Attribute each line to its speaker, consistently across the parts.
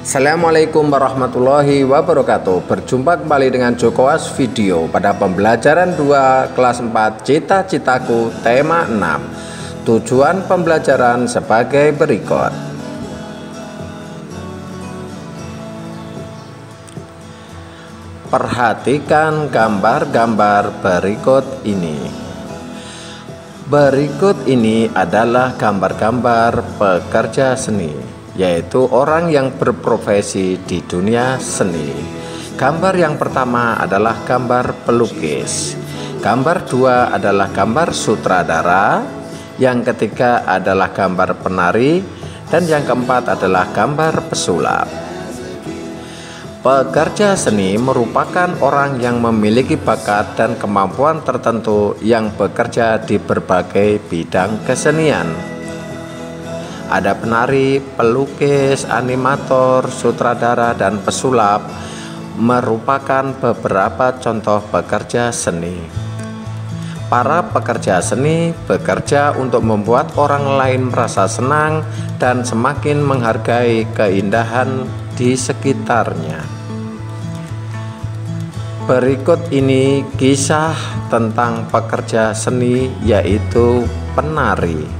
Speaker 1: Assalamualaikum warahmatullahi wabarakatuh. Berjumpa kembali dengan Jokowas Video pada pembelajaran 2 kelas 4 Cita-citaku tema 6. Tujuan pembelajaran sebagai berikut. Perhatikan gambar-gambar berikut ini. Berikut ini adalah gambar-gambar pekerja seni, yaitu orang yang berprofesi di dunia seni. Gambar yang pertama adalah gambar pelukis. Gambar 2 adalah gambar sutradara. Yang ketiga adalah gambar penari. Dan yang keempat adalah gambar pesulap. Pekerja seni merupakan orang yang memiliki bakat dan kemampuan tertentu yang bekerja di berbagai bidang kesenian. Ada penari, pelukis, animator, sutradara, dan pesulap merupakan beberapa contoh pekerja seni. Para pekerja seni bekerja untuk membuat orang lain merasa senang dan semakin menghargai keindahan di sekitarnya. Berikut ini kisah tentang pekerja seni, yaitu penari.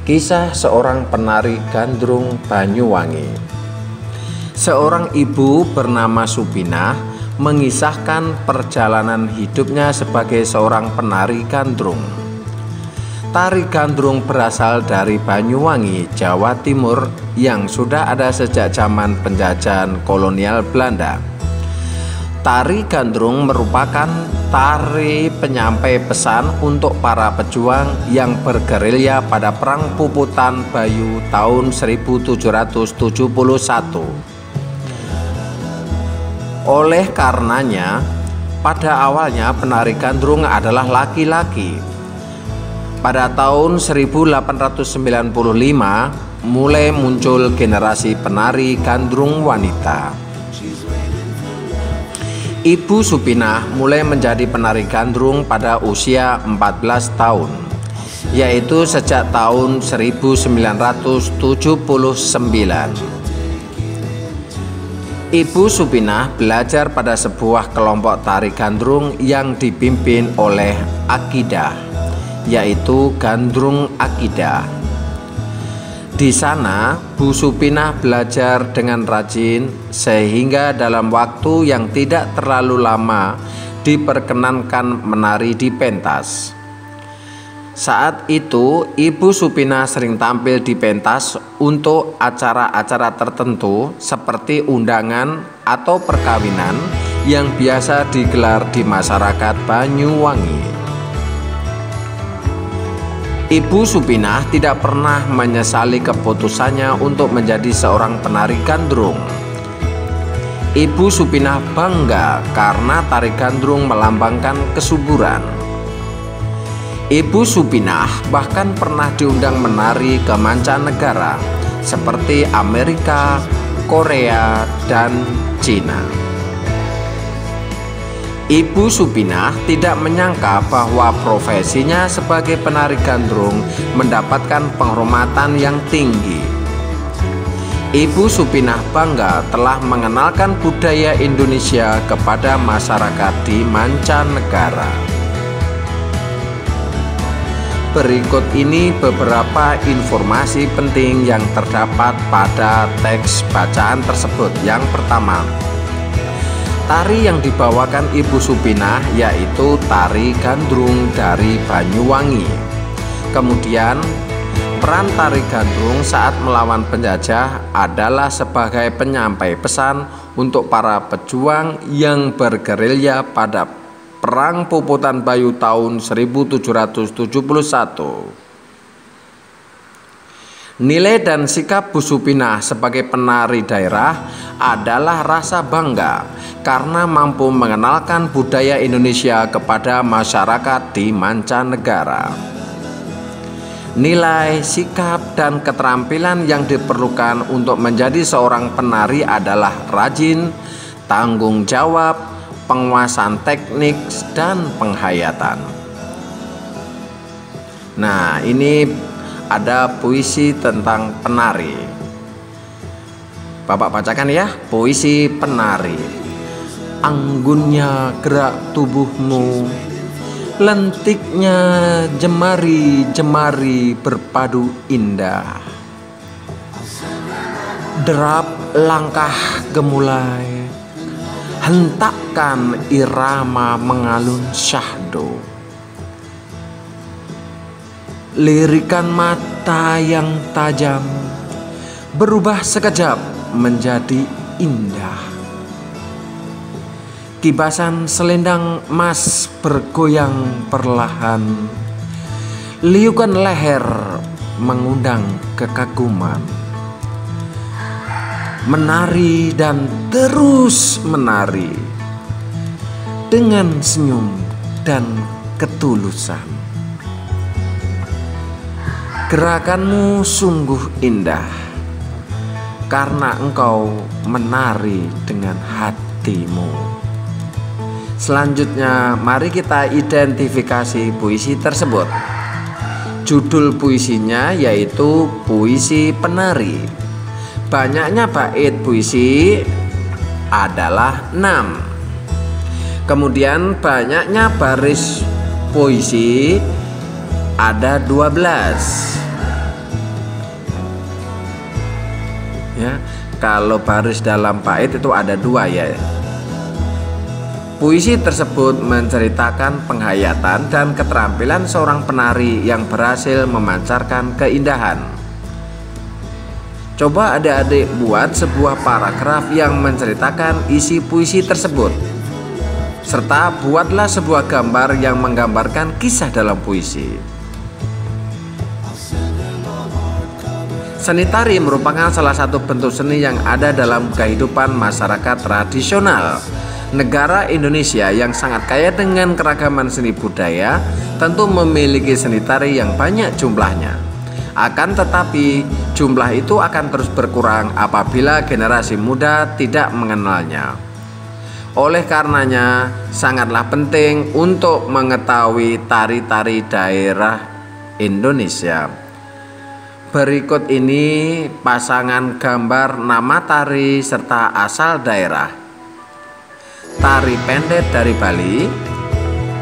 Speaker 1: Kisah seorang penari gandrung Banyuwangi. Seorang ibu bernama Supinah mengisahkan perjalanan hidupnya sebagai seorang penari gandrung. Tari gandrung berasal dari Banyuwangi, Jawa Timur, yang sudah ada sejak zaman penjajahan kolonial Belanda. Tari gandrung merupakan tari penyampai pesan untuk para pejuang yang bergerilya pada Perang Puputan Bayu tahun 1771. Oleh karenanya, pada awalnya penari gandrung adalah laki-laki. Pada tahun 1895 mulai muncul generasi penari gandrung wanita. Ibu Supinah mulai menjadi penari gandrung pada usia 14 tahun, yaitu sejak tahun 1979. Ibu Supinah belajar pada sebuah kelompok tari gandrung yang dipimpin oleh Akidah, yaitu Gandrung Akidah. Di sana, Bu Supinah belajar dengan rajin sehingga dalam waktu yang tidak terlalu lama diperkenankan menari di pentas. Saat itu, Ibu Supinah sering tampil di pentas untuk acara-acara tertentu seperti undangan atau perkawinan yang biasa digelar di masyarakat Banyuwangi. Ibu Supinah tidak pernah menyesali keputusannya untuk menjadi seorang penari gandrung. Ibu Supinah bangga karena tari gandrung melambangkan kesuburan. Ibu Supinah bahkan pernah diundang menari ke mancanegara seperti Amerika, Korea, dan Cina. Ibu Supinah tidak menyangka bahwa profesinya sebagai penari gandrung mendapatkan penghormatan yang tinggi. Ibu Supinah bangga telah mengenalkan budaya Indonesia kepada masyarakat di mancanegara. Berikut ini beberapa informasi penting yang terdapat pada teks bacaan tersebut. Yang pertama, tari yang dibawakan Ibu Supinah yaitu tari gandrung dari Banyuwangi. Kemudian, peran tari gandrung saat melawan penjajah adalah sebagai penyampai pesan untuk para pejuang yang bergerilya pada Perang Puputan Bayu tahun 1771. Nilai dan sikap Bu Supinah sebagai penari daerah adalah rasa bangga karena mampu mengenalkan budaya Indonesia kepada masyarakat di mancanegara. Nilai, sikap, dan keterampilan yang diperlukan untuk menjadi seorang penari adalah rajin, tanggung jawab, penguasaan teknik, dan penghayatan. Nah, ini ada puisi tentang penari. Bapak bacakan ya, puisi penari. Anggunnya gerak tubuhmu, lentiknya jemari-jemari berpadu indah. Derap langkah gemulai, hentakkan irama mengalun syahdu. Lirikan mata yang tajam berubah sekejap menjadi indah. Kibasan selendang emas bergoyang perlahan, liukan leher mengundang kekaguman. Menari dan terus menari dengan senyum dan ketulusan. Gerakanmu sungguh indah karena engkau menari dengan hatimu. Selanjutnya mari kita identifikasi puisi tersebut. Judul puisinya yaitu Puisi Penari. Banyaknya bait puisi adalah 6. Kemudian banyaknya baris puisi ada 12. Ya, kalau baris dalam bait itu ada 2 ya. Puisi tersebut menceritakan penghayatan dan keterampilan seorang penari yang berhasil memancarkan keindahan. Coba adik-adik buat sebuah paragraf yang menceritakan isi puisi tersebut, serta buatlah sebuah gambar yang menggambarkan kisah dalam puisi. Seni tari merupakan salah satu bentuk seni yang ada dalam kehidupan masyarakat tradisional. Negara Indonesia yang sangat kaya dengan keragaman seni budaya tentu memiliki seni tari yang banyak jumlahnya. Akan tetapi jumlah itu akan terus berkurang apabila generasi muda tidak mengenalnya. Oleh karenanya sangatlah penting untuk mengetahui tari-tari daerah Indonesia. Berikut ini pasangan gambar nama tari serta asal daerah. Tari pendet dari Bali,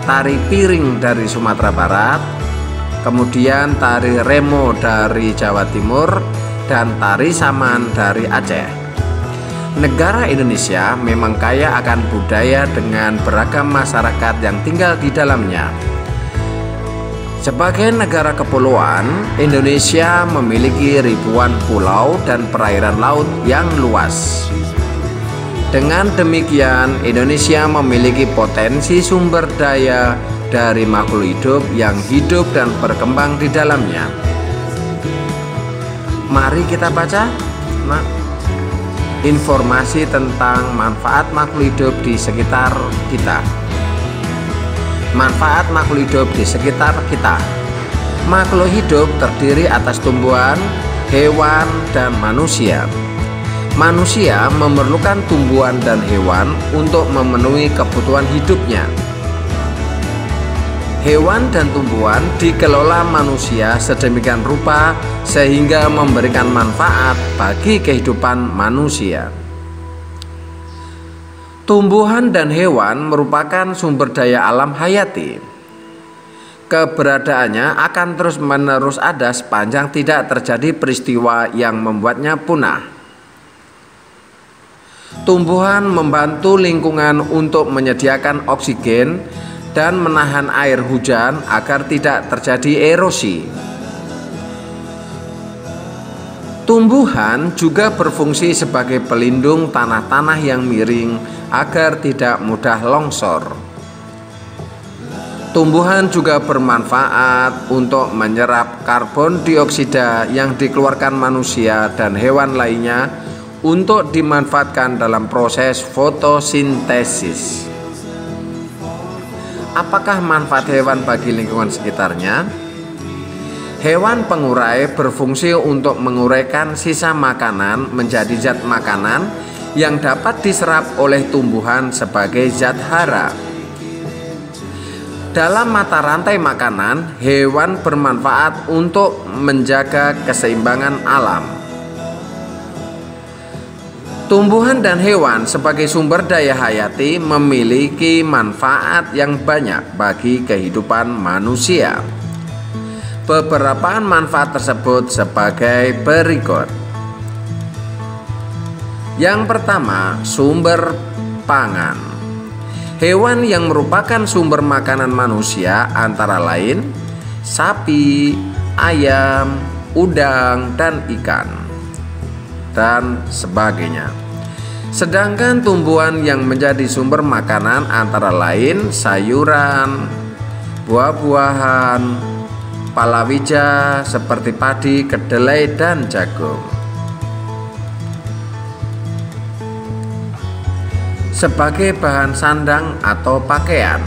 Speaker 1: tari piring dari Sumatera Barat, kemudian tari remo dari Jawa Timur, dan tari saman dari Aceh. Negara Indonesia memang kaya akan budaya dengan beragam masyarakat yang tinggal di dalamnya. Sebagai negara kepulauan, Indonesia memiliki ribuan pulau dan perairan laut yang luas. Dengan demikian, Indonesia memiliki potensi sumber daya dari makhluk hidup yang hidup dan berkembang di dalamnya. Mari kita baca informasi tentang manfaat makhluk hidup di sekitar kita. Manfaat makhluk hidup di sekitar kita. Makhluk hidup terdiri atas tumbuhan, hewan, dan manusia. Manusia memerlukan tumbuhan dan hewan untuk memenuhi kebutuhan hidupnya. Hewan dan tumbuhan dikelola manusia sedemikian rupa sehingga memberikan manfaat bagi kehidupan manusia. Tumbuhan dan hewan merupakan sumber daya alam hayati. Keberadaannya akan terus-menerus ada sepanjang tidak terjadi peristiwa yang membuatnya punah. Tumbuhan membantu lingkungan untuk menyediakan oksigen dan menahan air hujan agar tidak terjadi erosi. Tumbuhan juga berfungsi sebagai pelindung tanah-tanah yang miring agar tidak mudah longsor. Tumbuhan juga bermanfaat untuk menyerap karbon dioksida yang dikeluarkan manusia dan hewan lainnya untuk dimanfaatkan dalam proses fotosintesis. Apakah manfaat hewan bagi lingkungan sekitarnya? Hewan pengurai berfungsi untuk menguraikan sisa makanan menjadi zat makanan yang dapat diserap oleh tumbuhan sebagai zat hara. Dalam mata rantai makanan, hewan bermanfaat untuk menjaga keseimbangan alam. Tumbuhan dan hewan sebagai sumber daya hayati memiliki manfaat yang banyak bagi kehidupan manusia. Beberapa manfaat tersebut sebagai berikut. Yang pertama, sumber pangan. Hewan yang merupakan sumber makanan manusia antara lain sapi, ayam, udang, dan ikan, dan sebagainya. Sedangkan tumbuhan yang menjadi sumber makanan antara lain sayuran, buah-buahan, palawija seperti padi, kedelai, dan jagung. Sebagai bahan sandang atau pakaian.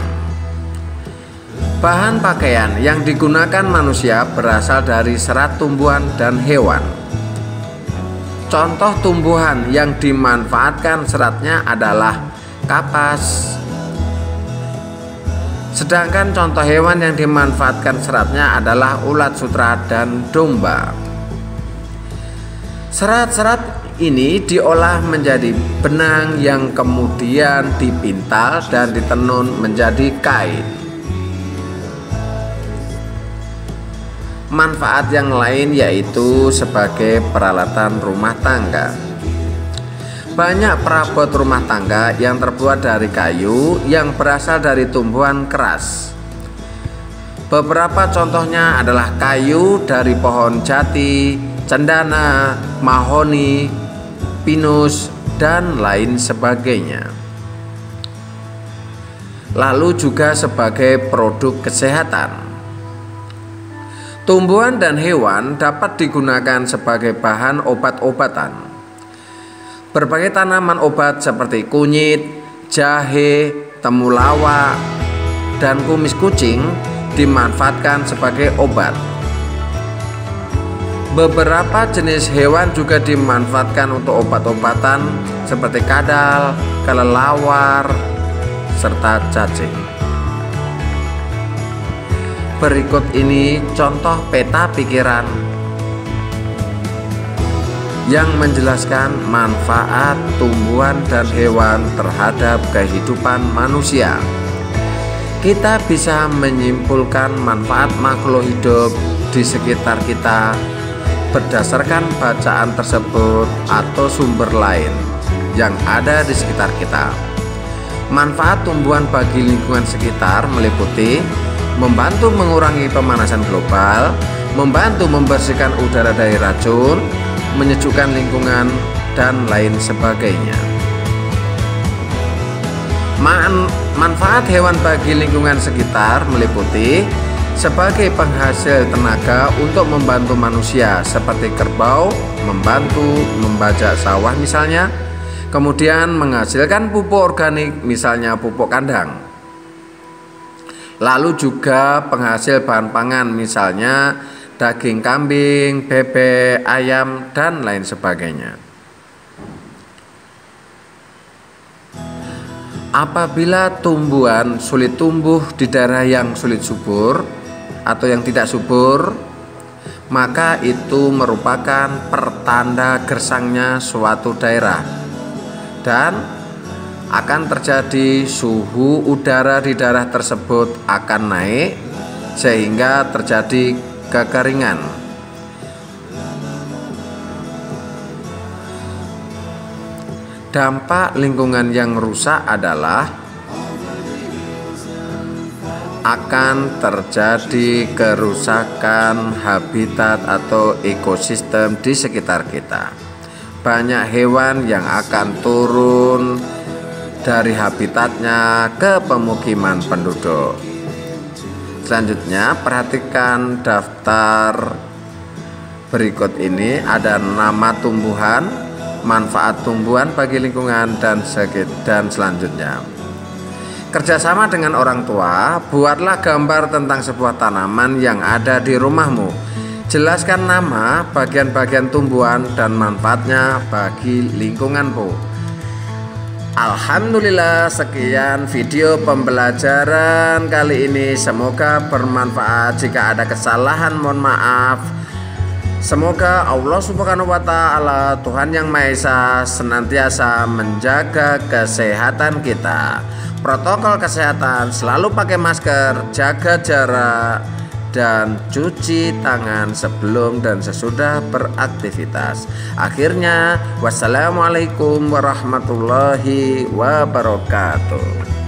Speaker 1: Bahan pakaian yang digunakan manusia berasal dari serat tumbuhan dan hewan. Contoh tumbuhan yang dimanfaatkan seratnya adalah kapas. Sedangkan contoh hewan yang dimanfaatkan seratnya adalah ulat sutra dan domba. Serat-serat ini diolah menjadi benang yang kemudian dipintal dan ditenun menjadi kain. Manfaat yang lain yaitu sebagai peralatan rumah tangga. Banyak perabot rumah tangga yang terbuat dari kayu yang berasal dari tumbuhan keras. Beberapa contohnya adalah kayu dari pohon jati, cendana, mahoni, pinus, dan lain sebagainya. Lalu juga sebagai produk kesehatan. Tumbuhan dan hewan dapat digunakan sebagai bahan obat-obatan. Berbagai tanaman obat seperti kunyit, jahe, temulawak, dan kumis kucing dimanfaatkan sebagai obat. Beberapa jenis hewan juga dimanfaatkan untuk obat-obatan seperti kadal, kelelawar, serta cacing. Berikut ini contoh peta pikiran yang menjelaskan manfaat tumbuhan dan hewan terhadap kehidupan manusia. Kita bisa menyimpulkan manfaat makhluk hidup di sekitar kita berdasarkan bacaan tersebut atau sumber lain yang ada di sekitar kita. Manfaat tumbuhan bagi lingkungan sekitar meliputi membantu mengurangi pemanasan global, membantu membersihkan udara dari racun, menyejukkan lingkungan, dan lain sebagainya. Manfaat hewan bagi lingkungan sekitar meliputi sebagai penghasil tenaga untuk membantu manusia seperti kerbau, membantu membajak sawah misalnya, kemudian menghasilkan pupuk organik misalnya pupuk kandang. Lalu juga penghasil bahan pangan misalnya daging kambing, bebek, ayam, dan lain sebagainya. Apabila tumbuhan sulit tumbuh di daerah yang sulit subur atau yang tidak subur, maka itu merupakan pertanda gersangnya suatu daerah dan akan terjadi suhu udara di daerah tersebut akan naik sehingga terjadi kekeringan. Dampak lingkungan yang rusak adalah akan terjadi kerusakan habitat atau ekosistem di sekitar kita. Banyak hewan yang akan turun dari habitatnya ke pemukiman penduduk. Selanjutnya, perhatikan daftar berikut ini. Ada nama tumbuhan, manfaat tumbuhan bagi lingkungan, dan selanjutnya. Kerjasama dengan orang tua, buatlah gambar tentang sebuah tanaman yang ada di rumahmu. Jelaskan nama, bagian-bagian tumbuhan, dan manfaatnya bagi lingkunganmu. Alhamdulillah, sekian video pembelajaran kali ini. Semoga bermanfaat. Jika ada kesalahan mohon maaf. Semoga Allah Subhanahu wa Ta'ala, Tuhan Yang Maha Esa, senantiasa menjaga kesehatan kita. Protokol kesehatan, selalu pakai masker, jaga jarak, dan cuci tangan sebelum dan sesudah beraktivitas. Akhirnya, wassalamualaikum warahmatullahi wabarakatuh.